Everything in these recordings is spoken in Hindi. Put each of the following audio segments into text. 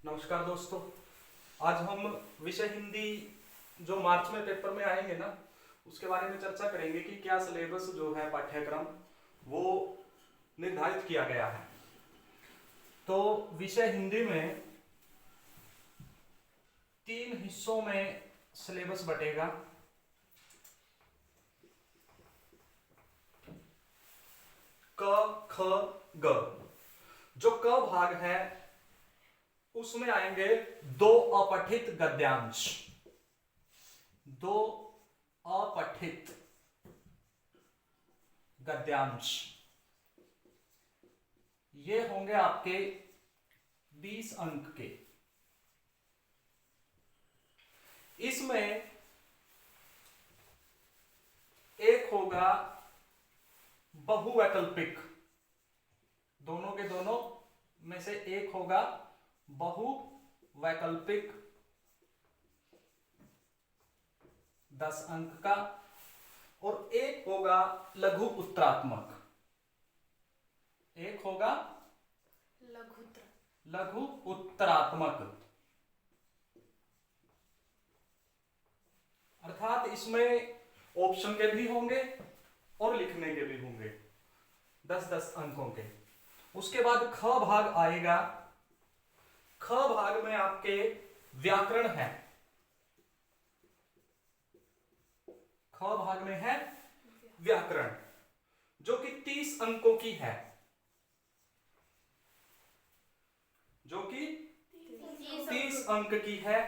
नमस्कार दोस्तों। आज हम विषय हिंदी जो मार्च में पेपर में आएंगे ना, उसके बारे में चर्चा करेंगे कि क्या सिलेबस जो है पाठ्यक्रम वो निर्धारित किया गया है। तो विषय हिंदी में 3 हिस्सों में सिलेबस बटेगा। क ख ग। जो क भाग है उसमें आएंगे 2 अपठित गद्यांश। 2 अपठित गद्यांश ये होंगे आपके 20 अंक के। इसमें एक होगा बहुवैकल्पिक, दोनों के दोनों में से एक होगा बहुवैकल्पिक 10 अंक का, और एक होगा लघु उत्तरात्मक। एक होगा लघु उत्तरात्मक, अर्थात इसमें ऑप्शन के भी होंगे और लिखने के भी होंगे 10-10 अंकों के। उसके बाद ख भाग आएगा। ख भाग में आपके व्याकरण है। ख भाग में है व्याकरण, जो कि 30 अंकों की है। जो कि 30 अंक की है।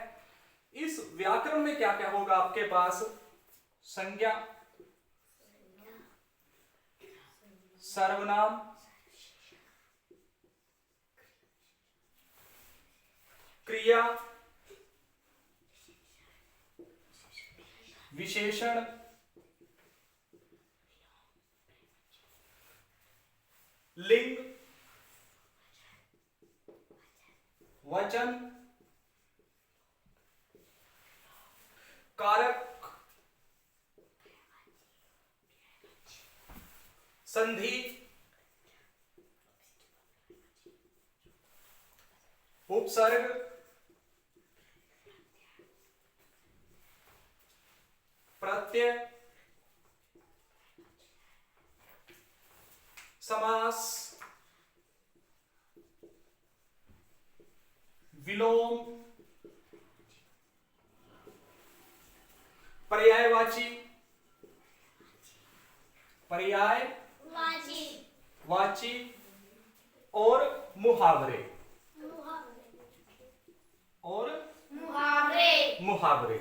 इस व्याकरण में क्या क्या होगा आपके पास? संज्ञा, सर्वनाम, क्रिया, विशेषण, लिंग, वचन, कारक, संधि, उपसर्ग, प्रत्यय, समास, विलोम, पर्यायवाची, वाची और मुहावरे। मुहावरे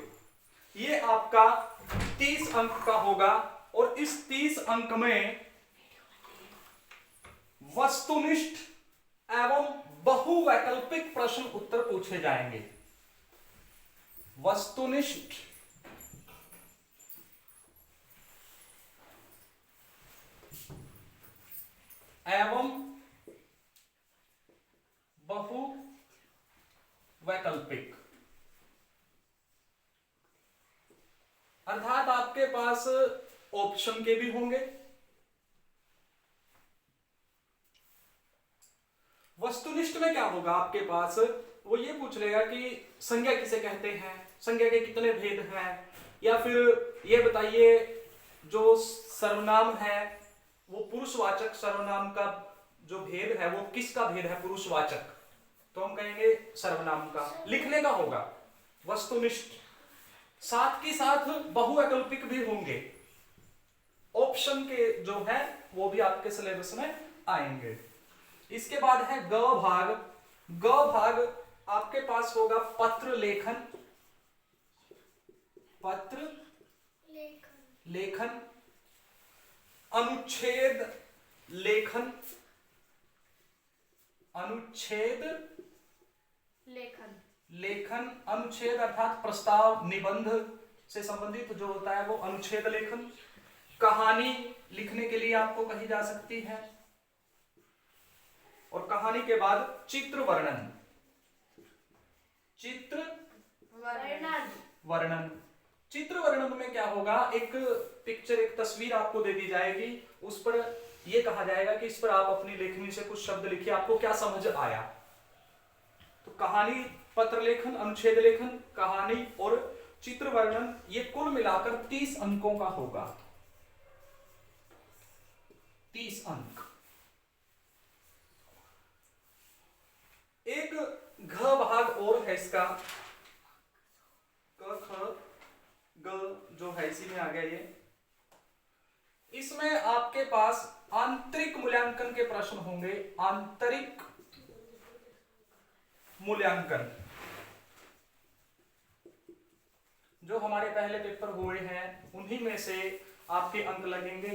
ये आपका 30 अंक का होगा। और इस 30 अंक में वस्तुनिष्ठ एवं बहुवैकल्पिक प्रश्न उत्तर पूछे जाएंगे। वस्तुनिष्ठ एवं बहुवैकल्पिक, अर्थात आपके पास ऑप्शन के भी होंगे। वस्तुनिष्ठ में क्या होगा आपके पास? वो ये पूछ लेगा कि संज्ञा किसे कहते हैं, संज्ञा के कितने भेद हैं, या फिर ये बताइए जो सर्वनाम है वो पुरुषवाचक सर्वनाम का जो भेद है वो किसका भेद है? पुरुषवाचक, तो हम कहेंगे सर्वनाम का। लिखने का होगा वस्तुनिष्ठ। साथ के साथ बहुवैकल्पिक भी होंगे। ऑप्शन के जो है वो भी आपके सिलेबस में आएंगे। इसके बाद है ग भाग। ग भाग आपके पास होगा पत्र लेखन, पत्र लेखन, अनुच्छेद लेखन, अनुच्छेद लेखन, अनुच्छेद अर्थात प्रस्ताव, निबंध से संबंधित जो होता है वो अनुच्छेद लेखन। कहानी लिखने के लिए आपको कही जा सकती है। और कहानी के बाद चित्र वर्णन। चित्र वर्णन चित्र वर्णन में क्या होगा? एक पिक्चर, एक तस्वीर आपको दे दी जाएगी, उस पर यह कहा जाएगा कि इस पर आप अपनी लेखनी से कुछ शब्द लिखिए, आपको क्या समझ आया। तो कहानी पत्र लेखन, अनुच्छेद लेखन, कहानी और चित्र वर्णन, ये कुल मिलाकर 30 अंकों का होगा। 30 अंक। एक घ भाग और है इसका, क ख ग जो है इसी में आ गया ये। इसमें आपके पास आंतरिक मूल्यांकन के प्रश्न होंगे। आंतरिक मूल्यांकन जो हमारे पहले पेपर हुए हैं उन्हीं में से आपके अंक लगेंगे,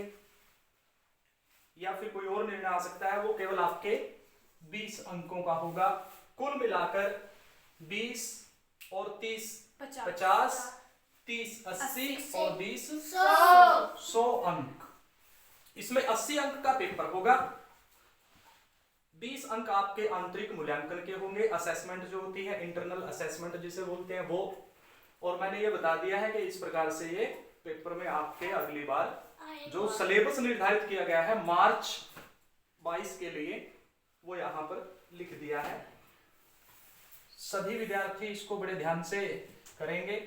या फिर कोई और निर्णय आ सकता है, वो केवल आपके 20 अंकों का होगा। कुल मिलाकर 20 और 30 50, 30 80 और 20 100 अंक। इसमें 80 अंक का पेपर होगा। 20 अंक आपके आंतरिक मूल्यांकन के होंगे, असेसमेंट जो होती है, इंटरनल असेसमेंट जिसे बोलते हैं वो। और मैंने ये बता दिया है कि इस प्रकार से ये पेपर में आपके अगली बार जो सिलेबस निर्धारित किया गया है मार्च 22 के लिए, वो यहां पर लिख दिया है। सभी विद्यार्थी इसको बड़े ध्यान से करेंगे।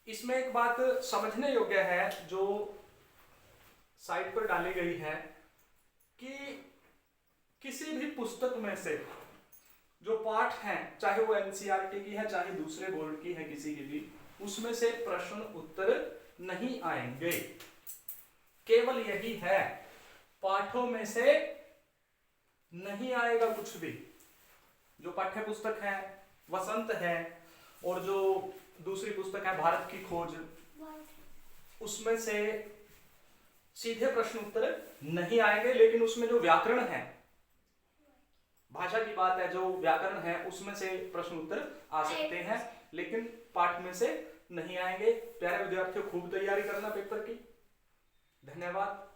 इसमें एक बात समझने योग्य है जो साइट पर डाली गई है कि किसी भी पुस्तक में से जो पाठ हैं, चाहे वो एनसीईआरटी की है चाहे दूसरे बोर्ड की है, किसी की भी, उसमें से प्रश्न उत्तर नहीं आएंगे। केवल यही है, पाठों में से नहीं आएगा कुछ भी। जो पाठ्य पुस्तक है वसंत है और जो दूसरी पुस्तक है भारत की खोज, उसमें से सीधे प्रश्न उत्तर नहीं आएंगे। लेकिन उसमें जो व्याकरण है, भाषा की बात है, जो व्याकरण है उसमें से प्रश्न उत्तर आ सकते हैं, लेकिन पाठ में से नहीं आएंगे। प्यारे विद्यार्थियों, खूब तैयारी करना पेपर की। धन्यवाद।